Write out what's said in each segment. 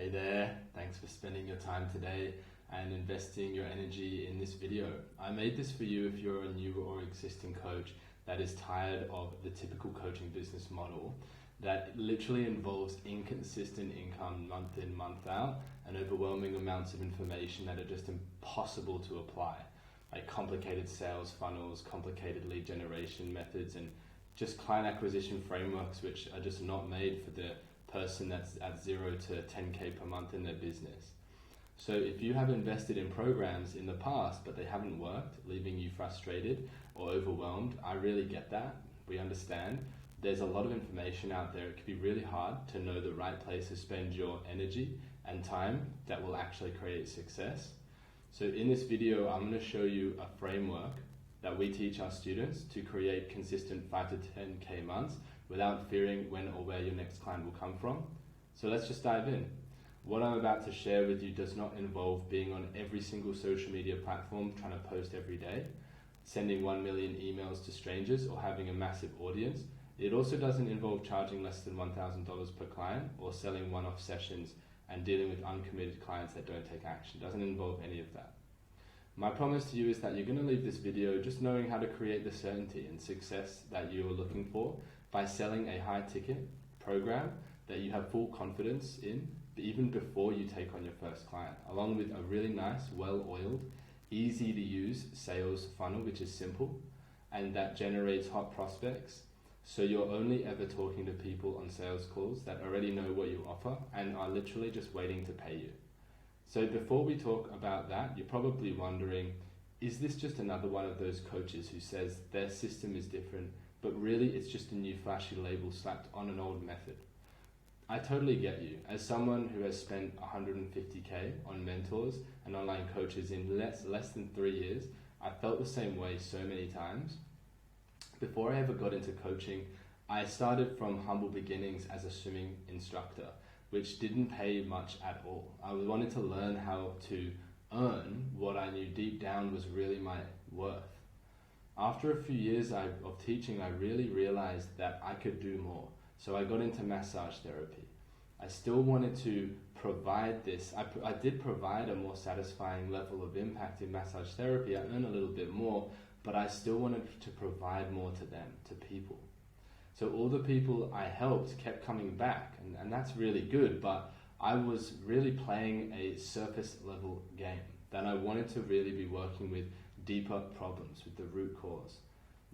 Hey there, thanks for spending your time today and investing your energy in this video. I made this for you if you're a new or existing coach that is tired of the typical coaching business model that literally involves inconsistent income month in, month out, and overwhelming amounts of information that are just impossible to apply, like complicated sales funnels, complicated lead generation methods, and just client acquisition frameworks which are just not made for the person that's at 0 to 10K per month in their business. So if you have invested in programs in the past but they haven't worked, leaving you frustrated or overwhelmed, I really get that. We understand. There's a lot of information out there. It can be really hard to know the right place to spend your energy and time that will actually create success. So in this video, I'm going to show you a framework that we teach our students to create consistent 5 to 10K months without fearing when or where your next client will come from. So let's just dive in. What I'm about to share with you does not involve being on every single social media platform trying to post every day, sending 1 million emails to strangers, or having a massive audience. It also doesn't involve charging less than $1,000 per client or selling one-off sessions and dealing with uncommitted clients that don't take action. It doesn't involve any of that. My promise to you is that you're going to leave this video just knowing how to create the certainty and success that you're looking for by selling a high-ticket program that you have full confidence in even before you take on your first client, along with a really nice, well-oiled, easy-to-use sales funnel, which is simple, and that generates hot prospects. So you're only ever talking to people on sales calls that already know what you offer and are literally just waiting to pay you. So before we talk about that, you're probably wondering, is this just another one of those coaches who says their system is different, but really it's just a new flashy label slapped on an old method? I totally get you. As someone who has spent 150K on mentors and online coaches in less than 3 years, I felt the same way so many times. Before I ever got into coaching, I started from humble beginnings as a swimming instructor, which didn't pay much at all. I wanted to learn how to earn what I knew deep down was really my worth. After a few years of teaching, I really realized that I could do more. So I got into massage therapy. I still wanted to provide this. I did provide a more satisfying level of impact in massage therapy. I earned a little bit more, but I still wanted to provide more to them, to people. So all the people I helped kept coming back, and that's really good, but I was really playing a surface level game that I wanted to really be working with deeper problems, with the root cause.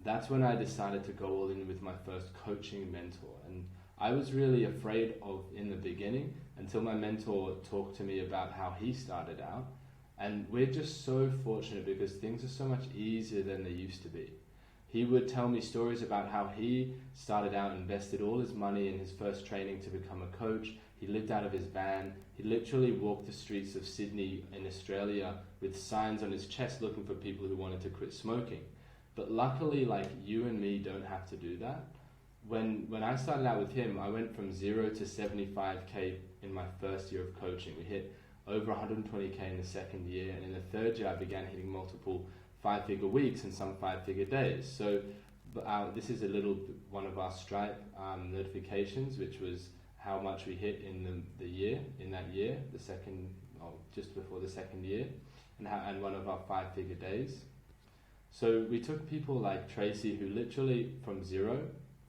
That's when I decided to go all in with my first coaching mentor, and I was really afraid of in the beginning until my mentor talked to me about how he started out, and we're just so fortunate because things are so much easier than they used to be. He would tell me stories about how he started out, invested all his money in his first training to become a coach. He lived out of his van. He literally walked the streets of Sydney in Australia with signs on his chest looking for people who wanted to quit smoking. But luckily, like, you and me don't have to do that. When I started out with him, I went from 0 to 75K in my first year of coaching. We hit over 120K in the second year, and in the third year I began hitting multiple 5-figure weeks and some 5-figure days. So this is one of our Stripe notifications, which was how much we hit in that year, just before the second year, and one of our 5-figure days. So we took people like Tracy, who literally from zero,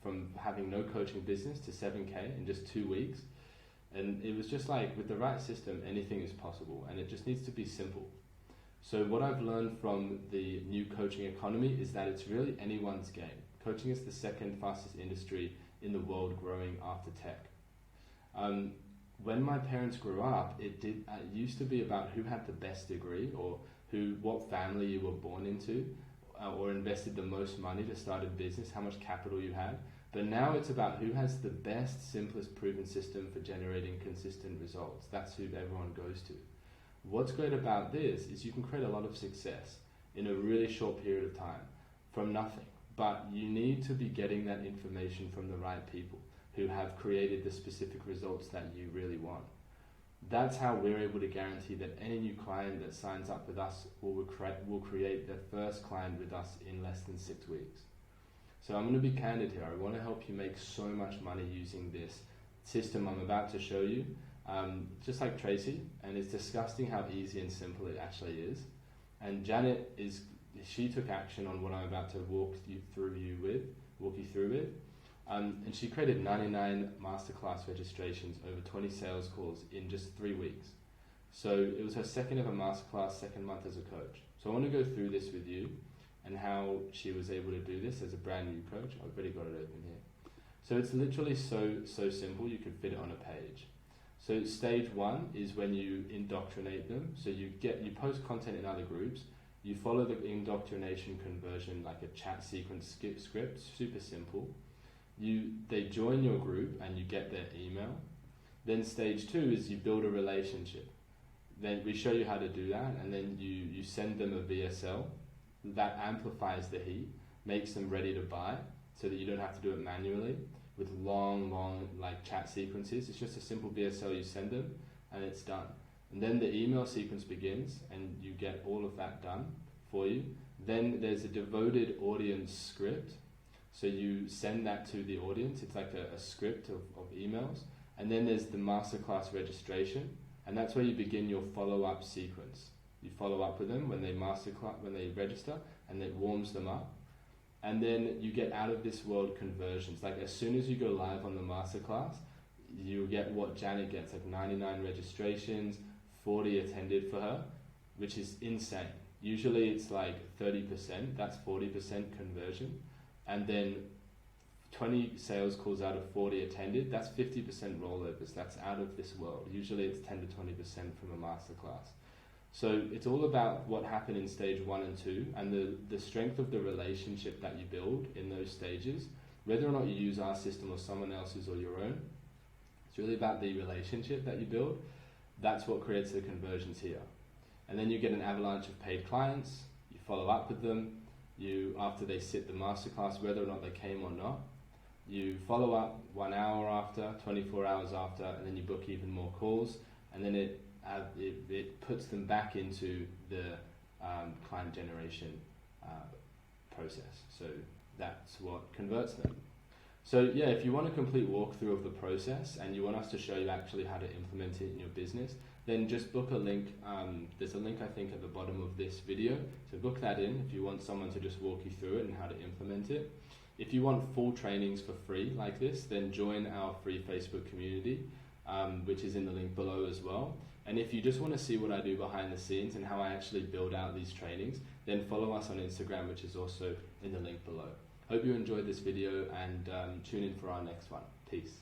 from having no coaching business, to 7K in just 2 weeks. And it was just like, with the right system, anything is possible, and it just needs to be simple. So what I've learned from the new coaching economy is that it's really anyone's game. Coaching is the second fastest industry in the world, growing after tech. When my parents grew up, it used to be about who had the best degree, or what family you were born into, or invested the most money to start a business, how much capital you had. But now it's about who has the best, simplest, proven system for generating consistent results. That's who everyone goes to. What's great about this is you can create a lot of success in a really short period of time from nothing. But you need to be getting that information from the right people who have created the specific results that you really want. That's how we're able to guarantee that any new client that signs up with us will create their first client with us in less than 6 weeks. So I'm going to be candid here. I want to help you make so much money using this system I'm about to show you, just like Tracy, and it's disgusting how easy and simple it actually is. And Janet she took action on what I'm about to walk you through with. And she created 99 masterclass registrations, over 20 sales calls in just 3 weeks. So it was her second ever masterclass, second month as a coach. So I want to go through this with you and how she was able to do this as a brand new coach. I've already got it open here. So it's literally so simple, you could fit it on a page. So stage 1 is when you indoctrinate them. So you post content in other groups, you follow the indoctrination conversion like a chat sequence script, super simple. They join your group and you get their email. Then stage 2 is you build a relationship. Then we show you how to do that, and then you send them a VSL that amplifies the heat, makes them ready to buy so that you don't have to do it manually with long like chat sequences. It's just a simple VSL you send them and it's done. And then the email sequence begins and you get all of that done for you. Then there's a devoted audience script. So you send that to the audience. It's like a script of emails. And then there's the masterclass registration. And that's where you begin your follow-up sequence. You follow up with them when they register, and it warms them up. And then you get out of this world conversions. Like as soon as you go live on the masterclass, you get what Janet gets, like 99 registrations, 40 attended for her, which is insane. Usually it's like 30%, that's 40% conversion. And then 20 sales calls out of 40 attended, that's 50% rollovers. That's out of this world. Usually it's 10 to 20% from a masterclass. So it's all about what happened in stage 1 and 2 and the strength of the relationship that you build in those stages. Whether or not you use our system or someone else's or your own, it's really about the relationship that you build. That's what creates the conversions here. And then you get an avalanche of paid clients, you follow up with them, after they sit the masterclass, whether or not they came or not, you follow up 1 hour after, 24 hours after, and then you book even more calls, and then it puts them back into the client generation process. So that's what converts them. So yeah, if you want a complete walkthrough of the process and you want us to show you actually how to implement it in your business, then just book a link. There's a link I think at the bottom of this video. So book that in if you want someone to just walk you through it and how to implement it. If you want full trainings for free like this, then join our free Facebook community, which is in the link below as well. And if you just want to see what I do behind the scenes and how I actually build out these trainings, then follow us on Instagram, which is also in the link below. Hope you enjoyed this video and tune in for our next one. Peace.